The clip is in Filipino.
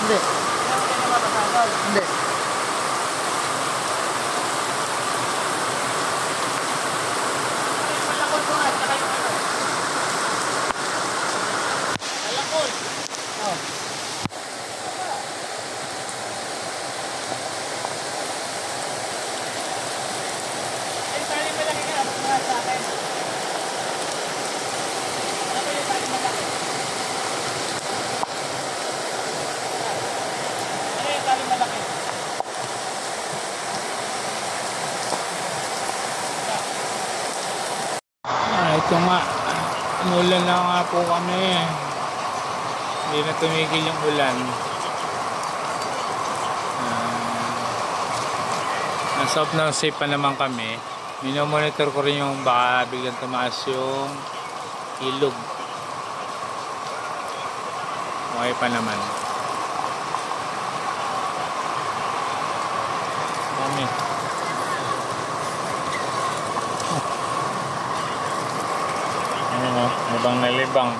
Hindi. Hindi. Malakot ko nga, saka yung ano. Malakot. Oh. Ay, tali malaki nga. Mga sa akin. Ano ba yung tali malaki? Ano yung tali malaki? Ito nga. Umulan na nga po kami. Hindi na tumigil yung ulan. Nasa off na safe pa naman kami. Minomonitor ko rin yung baka biglang tumaas yung ilog. Okay pa naman. Dami. Ano, libang na libang.